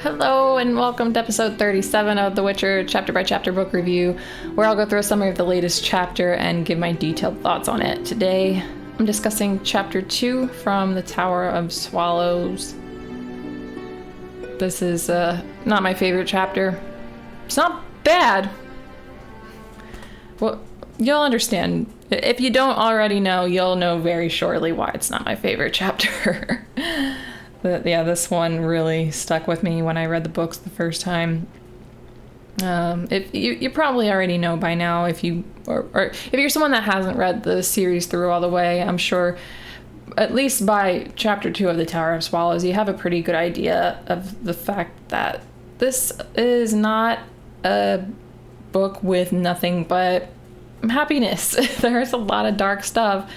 Hello and welcome to episode 37 of The Witcher chapter by chapter book review, where I'll go through a summary of the latest chapter and give my detailed thoughts on it. Today, I'm discussing chapter 2 from the Tower of Swallows. This is not my favorite chapter. It's not bad. Well, you'll understand. If you don't already know, you'll know very shortly why it's not my favorite chapter. But yeah, this one really stuck with me when I read the books the first time. If you probably already know by now, if you're someone that hasn't read the series through all the way, I'm sure at least by chapter 2 of the Tower of Swallows, you have a pretty good idea of the fact that this is not a book with nothing but happiness. There's a lot of dark stuff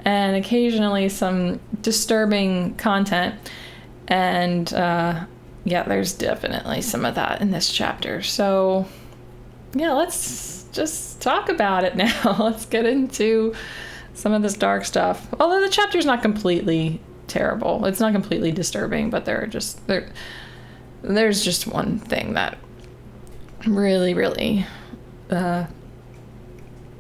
and occasionally some disturbing content. And there's definitely some of that in this chapter. So yeah, let's just talk about it now. Let's get into some of this dark stuff. Although the chapter's not completely terrible. It's not completely disturbing, but there's just one thing that really, really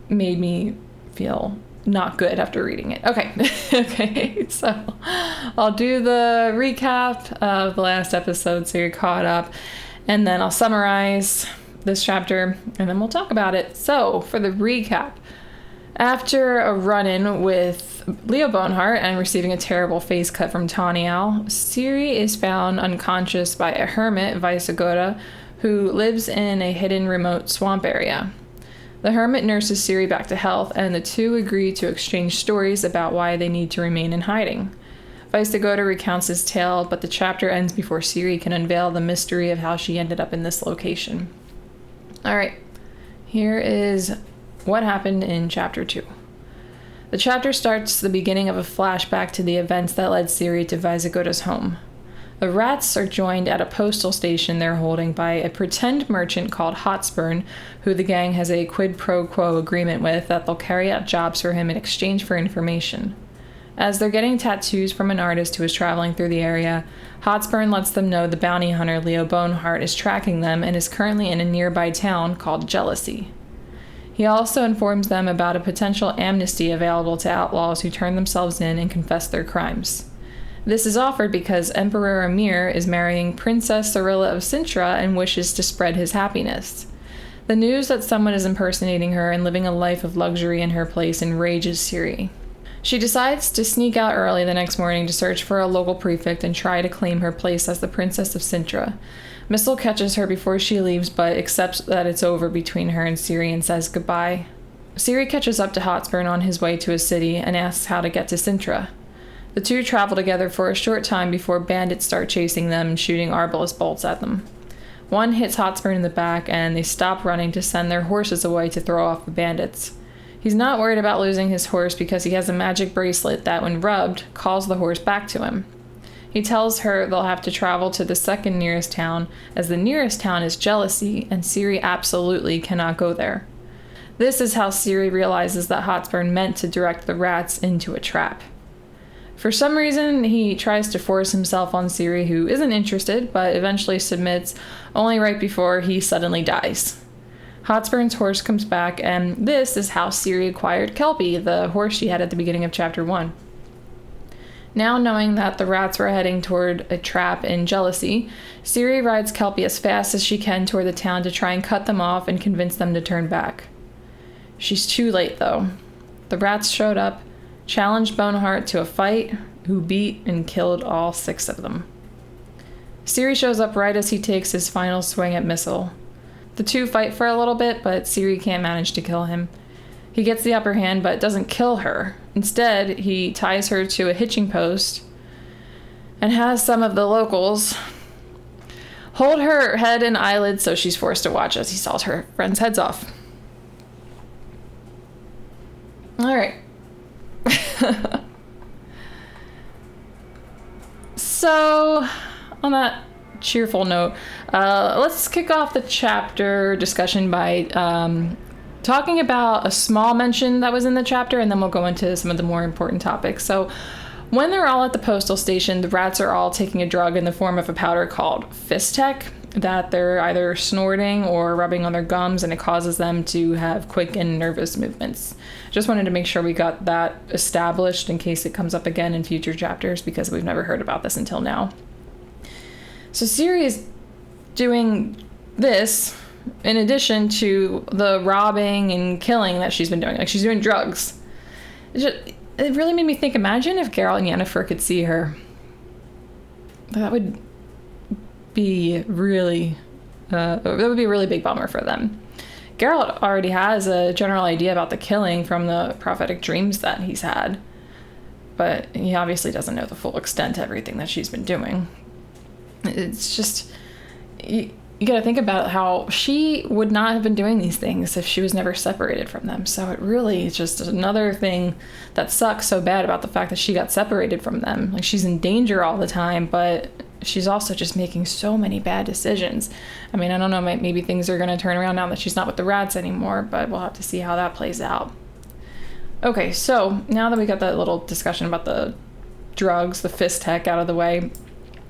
made me feel not good after reading it. Okay, so I'll do the recap of the last episode so you're caught up, and then I'll summarize this chapter, and then we'll talk about it. So, for the recap, after a run-in with Leo Boneheart and receiving a terrible face cut from Tawny-Owl, Ciri is found unconscious by a hermit, Vicegoda, who lives in a hidden remote swamp area. The hermit nurses Ciri back to health, and the two agree to exchange stories about why they need to remain in hiding. Vicegoda recounts his tale, but the chapter ends before Ciri can unveil the mystery of how she ended up in this location. Alright, here is what happened in chapter 2. The chapter starts the beginning of a flashback to the events that led Ciri to Vicegoda's home. The rats are joined at a postal station they're holding by a pretend merchant called Hotspurn, who the gang has a quid pro quo agreement with that they'll carry out jobs for him in exchange for information. As they're getting tattoos from an artist who is traveling through the area, Hotspurn lets them know the bounty hunter Leo Boneheart is tracking them and is currently in a nearby town called Jealousy. He also informs them about a potential amnesty available to outlaws who turn themselves in and confess their crimes. This is offered because Emperor Emir is marrying Princess Cirilla of Cintra and wishes to spread his happiness. The news that someone is impersonating her and living a life of luxury in her place enrages Ciri. She decides to sneak out early the next morning to search for a local prefect and try to claim her place as the Princess of Cintra. Missel catches her before she leaves, but accepts that it's over between her and Ciri and says goodbye. Ciri catches up to Hotspurn on his way to his city and asks how to get to Cintra. The two travel together for a short time before bandits start chasing them and shooting arbalest bolts at them. One hits Hotspur in the back, and they stop running to send their horses away to throw off the bandits. He's not worried about losing his horse because he has a magic bracelet that, when rubbed, calls the horse back to him. He tells her they'll have to travel to the second nearest town, as the nearest town is Jealousy, and Ciri absolutely cannot go there. This is how Ciri realizes that Hotspur meant to direct the rats into a trap. For some reason, he tries to force himself on Ciri, who isn't interested, but eventually submits, only right before he suddenly dies. Hotspur's horse comes back, and this is how Ciri acquired Kelpie, the horse she had at the beginning of chapter 1. Now knowing that the rats were heading toward a trap in Jealousy, Ciri rides Kelpie as fast as she can toward the town to try and cut them off and convince them to turn back. She's too late, though. The rats showed up, challenged Boneheart to a fight, who beat and killed all 6 of them. Ciri shows up right as he takes his final swing at Missel. The two fight for a little bit, but Ciri can't manage to kill him. He gets the upper hand, but doesn't kill her. Instead, he ties her to a hitching post and has some of the locals hold her head and eyelids so she's forced to watch as he saws her friends' heads off. Alright. So, on that cheerful note, let's kick off the chapter discussion by talking about a small mention that was in the chapter, and then we'll go into some of the more important topics. So, When they're all at the postal station, the rats are all taking a drug in the form of a powder called Fistech that they're either snorting or rubbing on their gums, and it causes them to have quick and nervous movements. Just wanted to make sure we got that established in case it comes up again in future chapters, because we've never heard about this until now. So Siri is doing this in addition to the robbing and killing that she's been doing. Like, she's doing drugs. It really made me think, imagine if Geralt and Yennefer could see her. That would be really, that would be a really big bummer for them. Geralt already has a general idea about the killing from the prophetic dreams that he's had, but he obviously doesn't know the full extent of everything that she's been doing. It's just, you got to think about how she would not have been doing these things if she was never separated from them. So it really is just another thing that sucks so bad about the fact that she got separated from them. Like, she's in danger all the time, but she's also just making so many bad decisions. I mean, I don't know, maybe things are going to turn around now that she's not with the rats anymore, but we'll have to see how that plays out. Okay, so now that we got that little discussion about the drugs, the Fistech out of the way,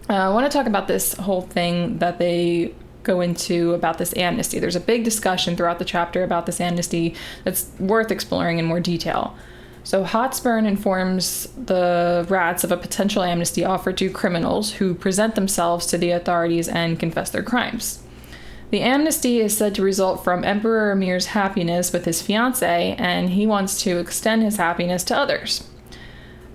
I want to talk about this whole thing that they go into about this amnesty. There's a big discussion throughout the chapter about this amnesty that's worth exploring in more detail. So Hotspur informs the rats of a potential amnesty offered to criminals who present themselves to the authorities and confess their crimes. The amnesty is said to result from Emperor Emir's happiness with his fiancée, and he wants to extend his happiness to others.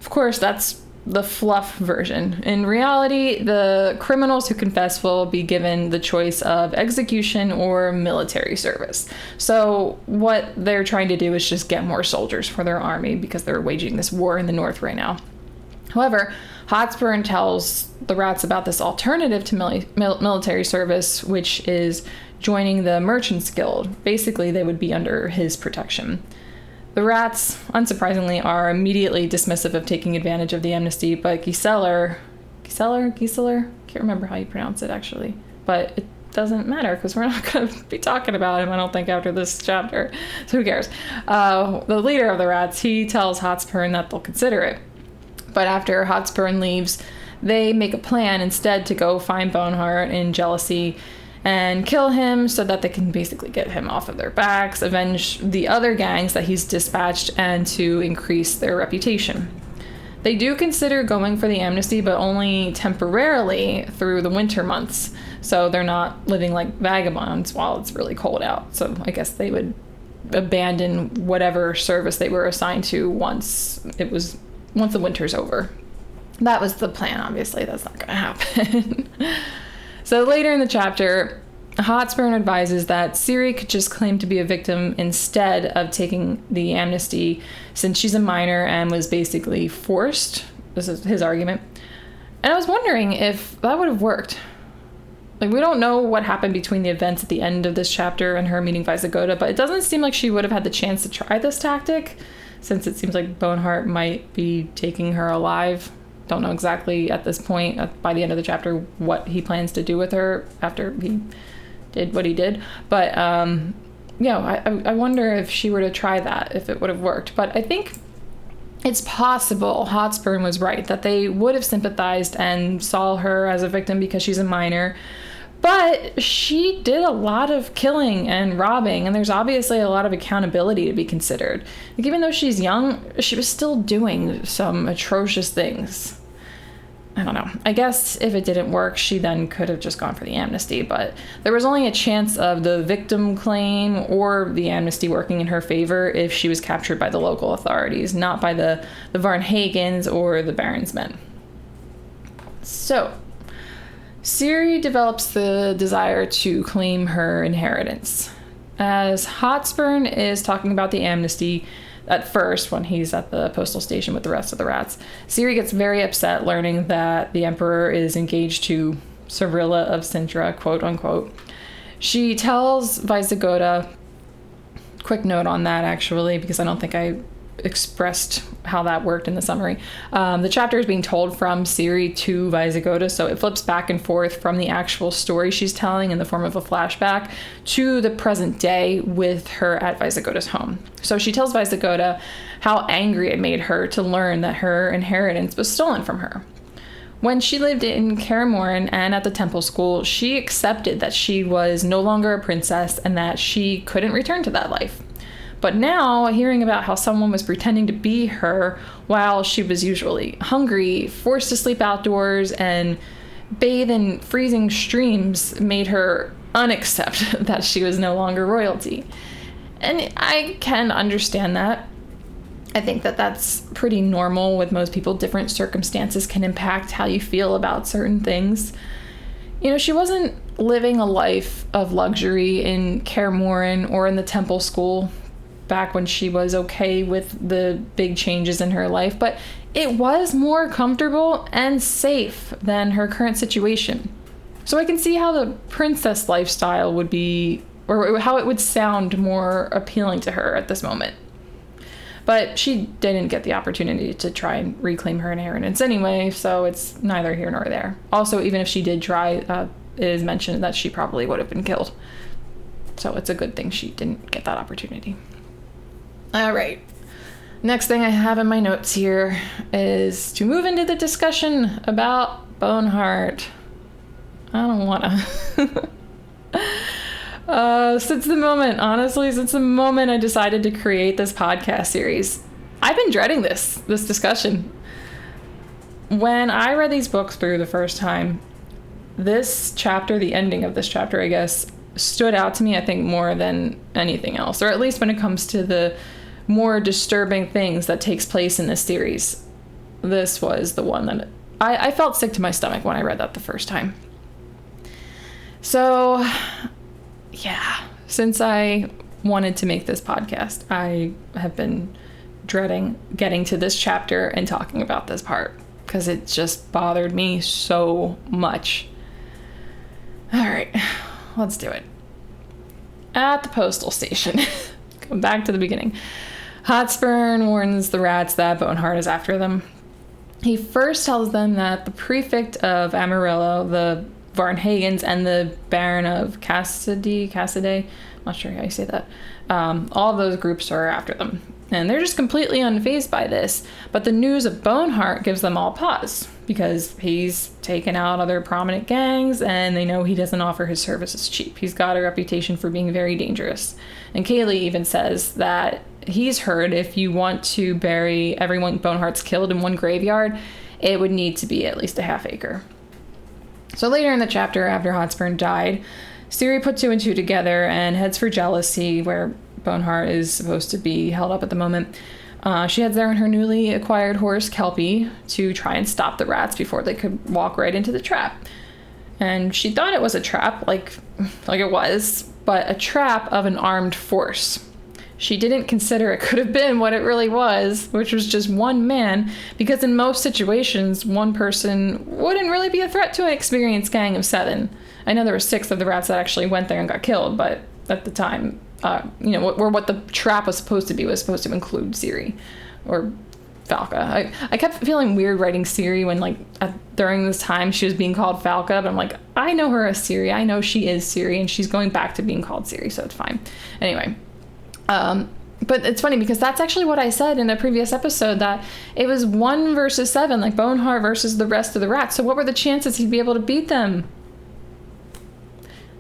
Of course, that's the fluff version. In reality, the criminals who confess will be given the choice of execution or military service. So what they're trying to do is just get more soldiers for their army because they're waging this war in the north right now. However, Hotspur tells the rats about this alternative to military service, which is joining the Merchants Guild. Basically, they would be under his protection. The rats, unsurprisingly, are immediately dismissive of taking advantage of the amnesty, but Gisela, can't remember how you pronounce it actually, but it doesn't matter because we're not going to be talking about him, I don't think, after this chapter, so who cares? The leader of the rats, he tells Hotspur that they'll consider it, but after Hotspur leaves, they make a plan instead to go find Boneheart in jealousy and kill him so that they can basically get him off of their backs, avenge the other gangs that he's dispatched, and to increase their reputation. They do consider going for the amnesty, but only temporarily through the winter months, so they're not living like vagabonds while it's really cold out. So I guess they would abandon whatever service they were assigned to once the winter's over. That was the plan, obviously. That's not going to happen. So later in the chapter, Hotspur advises that Ciri could just claim to be a victim instead of taking the amnesty, since she's a minor and was basically forced. This is his argument. And I was wondering if that would have worked. Like, we don't know what happened between the events at the end of this chapter and her meeting Vizgoda, but it doesn't seem like she would have had the chance to try this tactic, since it seems like Boneheart might be taking her alive. Don't know exactly at this point, by the end of the chapter, what he plans to do with her after he did what he did. But, I wonder if she were to try that, if it would have worked. But I think it's possible Hotspur was right, that they would have sympathized and saw her as a victim because she's a minor. But she did a lot of killing and robbing, and there's obviously a lot of accountability to be considered. Like, even though she's young, she was still doing some atrocious things. I don't know. I guess if it didn't work, she then could have just gone for the amnesty, but there was only a chance of the victim claim or the amnesty working in her favor if she was captured by the local authorities, not by the Varnhagens or the Baron's men. So Ciri develops the desire to claim her inheritance. As Hotspur is talking about the amnesty, at first, when he's at the postal station with the rest of the rats, Ciri gets very upset learning that the Emperor is engaged to Cirilla of Cintra, quote unquote. She tells Vizgoda, quick note on that actually, because I don't think I expressed how that worked in the summary. The chapter is being told from Ciri to Visigoda, so it flips back and forth from the actual story she's telling in the form of a flashback to the present day with her at Visigoda's home. So she tells Visigoda how angry it made her to learn that her inheritance was stolen from her. When she lived in Kaer Morhen and at the temple school, she accepted that she was no longer a princess and that she couldn't return to that life. But now, hearing about how someone was pretending to be her while she was usually hungry, forced to sleep outdoors, and bathe in freezing streams made her unaccept that she was no longer royalty. And I can understand that. I think that that's pretty normal with most people. Different circumstances can impact how you feel about certain things. You know, she wasn't living a life of luxury in Kaer Morhen or in the temple school back when she was okay with the big changes in her life, but it was more comfortable and safe than her current situation. So I can see how the princess lifestyle would be, or how it would sound more appealing to her at this moment. But she didn't get the opportunity to try and reclaim her inheritance anyway, so it's neither here nor there. Also, even if she did try, it is mentioned that she probably would have been killed. So it's a good thing she didn't get that opportunity. All right. Next thing I have in my notes here is to move into the discussion about Boneheart. I don't want to. Since the moment I decided to create this podcast series, I've been dreading this discussion. When I read these books through the first time, this chapter, the ending of this chapter, I guess, stood out to me, I think, more than anything else, or at least when it comes to the more disturbing things that takes place in this series. This was the one that I felt sick to my stomach when I read that the first time. So, yeah, since I wanted to make this podcast, I have been dreading getting to this chapter and talking about this part because it just bothered me so much. All right, let's do it. At the postal station, come back to the beginning. Hotspur warns the rats that Boneheart is after them. He first tells them that the prefect of Amarillo, the Varnhagens, and the Baron of Cassidy, I'm not sure how you say that, all of those groups are after them. And they're just completely unfazed by this. But the news of Boneheart gives them all pause, because he's taken out other prominent gangs, and they know he doesn't offer his services cheap. He's got a reputation for being very dangerous. And Kaylee even says that he's heard if you want to bury everyone Boneheart's killed in one graveyard, it would need to be at least a half acre. So later in the chapter, after Hotspur died, Ciri put two and two together and heads for Jealousy, where Boneheart is supposed to be held up at the moment. She heads there on her newly acquired horse, Kelpie, to try and stop the rats before they could walk right into the trap. And she thought it was a trap, like it was, but a trap of an armed force. She didn't consider it could have been what it really was, which was just one man, because in most situations, one person wouldn't really be a threat to an experienced gang of 7. I know there were 6 of the rats that actually went there and got killed, but at the time, what the trap was supposed to be was supposed to include Ciri or Falca. I kept feeling weird writing Ciri when, during this time she was being called Falca, but I'm like, I know her as Ciri. I know she is Ciri, and she's going back to being called Ciri, so it's fine. Anyway. But it's funny because that's actually what I said in a previous episode, that it was 1 versus 7, like Boneheart versus the rest of the rats. So what were the chances he'd be able to beat them?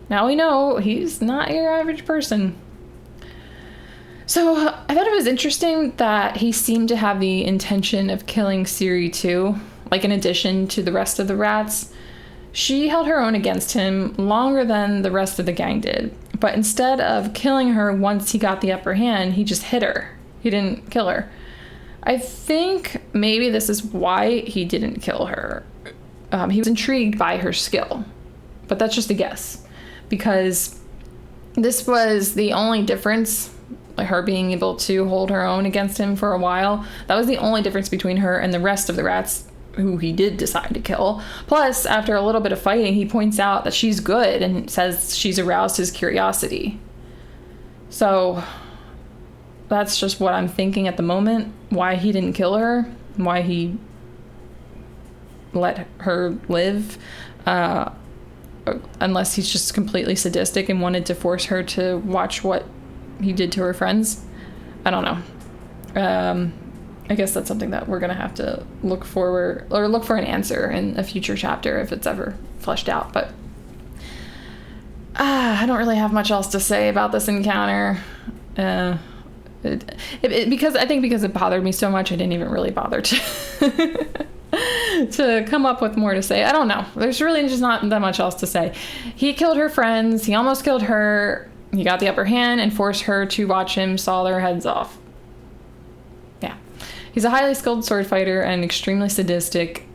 Now we know he's not your average person. So I thought it was interesting that he seemed to have the intention of killing Ciri too, like in addition to the rest of the rats. She held her own against him longer than the rest of the gang did. But instead of killing her once he got the upper hand, he just hit her. He didn't kill her. I think maybe this is why he didn't kill her. He was intrigued by her skill. But that's just a guess. Because this was the only difference, like her being able to hold her own against him for a while. That was the only difference between her and the rest of the rats who he did decide to kill. Plus, after a little bit of fighting, he points out that she's good and says she's aroused his curiosity. So, that's just what I'm thinking at the moment. Why he didn't kill her, why he let her live, unless he's just completely sadistic and wanted to force her to watch what he did to her friends. I don't know. I guess that's something that we're going to have to look for an answer in a future chapter if it's ever fleshed out. But I don't really have much else to say about this encounter. Because it bothered me so much, I didn't even really bother to to come up with more to say. I don't know. There's really just not that much else to say. He killed her friends. He almost killed her. He got the upper hand and forced her to watch him saw their heads off. Yeah. He's a highly skilled sword fighter and extremely sadistic,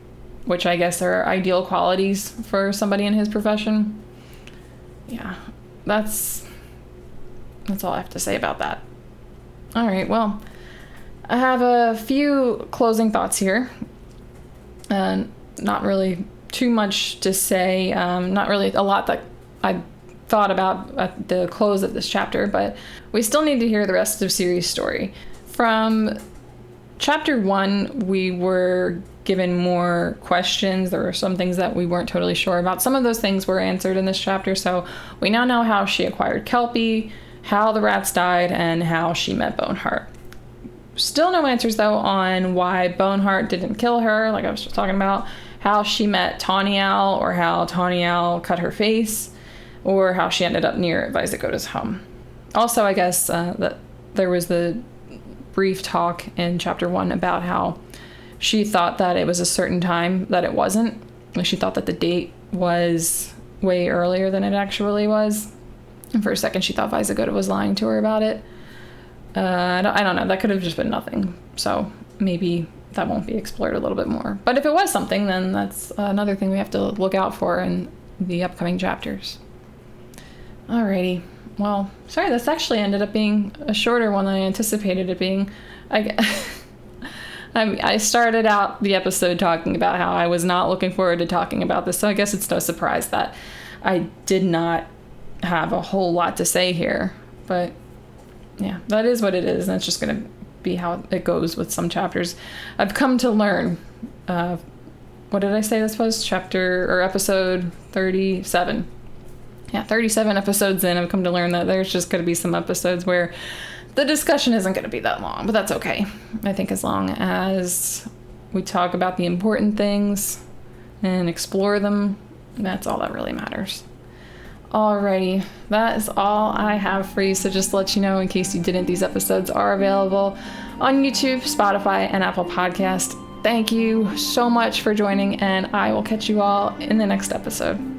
which I guess are ideal qualities for somebody in his profession. Yeah. That's all I have to say about that. All right, well, I have a few closing thoughts here. Not really too much to say. Not really a lot that I thought about at the close of this chapter, but we still need to hear the rest of Ciri's story. From chapter 1, we were given more questions. There were some things that we weren't totally sure about. Some of those things were answered in this chapter, so we now know how she acquired Kelpie, how the rats died, and how she met Boneheart. Still no answers, though, on why Boneheart didn't kill her, like I was just talking about, how she met Tawny Owl, or how Tawny Owl cut her face, or how she ended up near Vaisagoda's home. Also, I guess that there was the brief talk in chapter 1 about how she thought that it was a certain time that it wasn't. She thought that the date was way earlier than it actually was. And for a second, she thought Vaisagoda was lying to her about it. I don't know. That could have just been nothing. So maybe that won't be explored a little bit more. But if it was something, then that's another thing we have to look out for in the upcoming chapters. Alrighty. Well, sorry, this actually ended up being a shorter one than I anticipated it being. I started out the episode talking about how I was not looking forward to talking about this, so I guess it's no surprise that I did not have a whole lot to say here. But yeah, that is what it is, and it's just going to be how it goes with some chapters. I've come to learn, what did I say this was? Episode 37. Yeah, 37 episodes in, I've come to learn that there's just going to be some episodes where the discussion isn't going to be that long, but that's okay. I think as long as we talk about the important things and explore them, that's all that really matters. Alrighty, that is all I have for you. So just to let you know, in case you didn't, these episodes are available on YouTube, Spotify, and Apple Podcast. Thank you so much for joining, and I will catch you all in the next episode.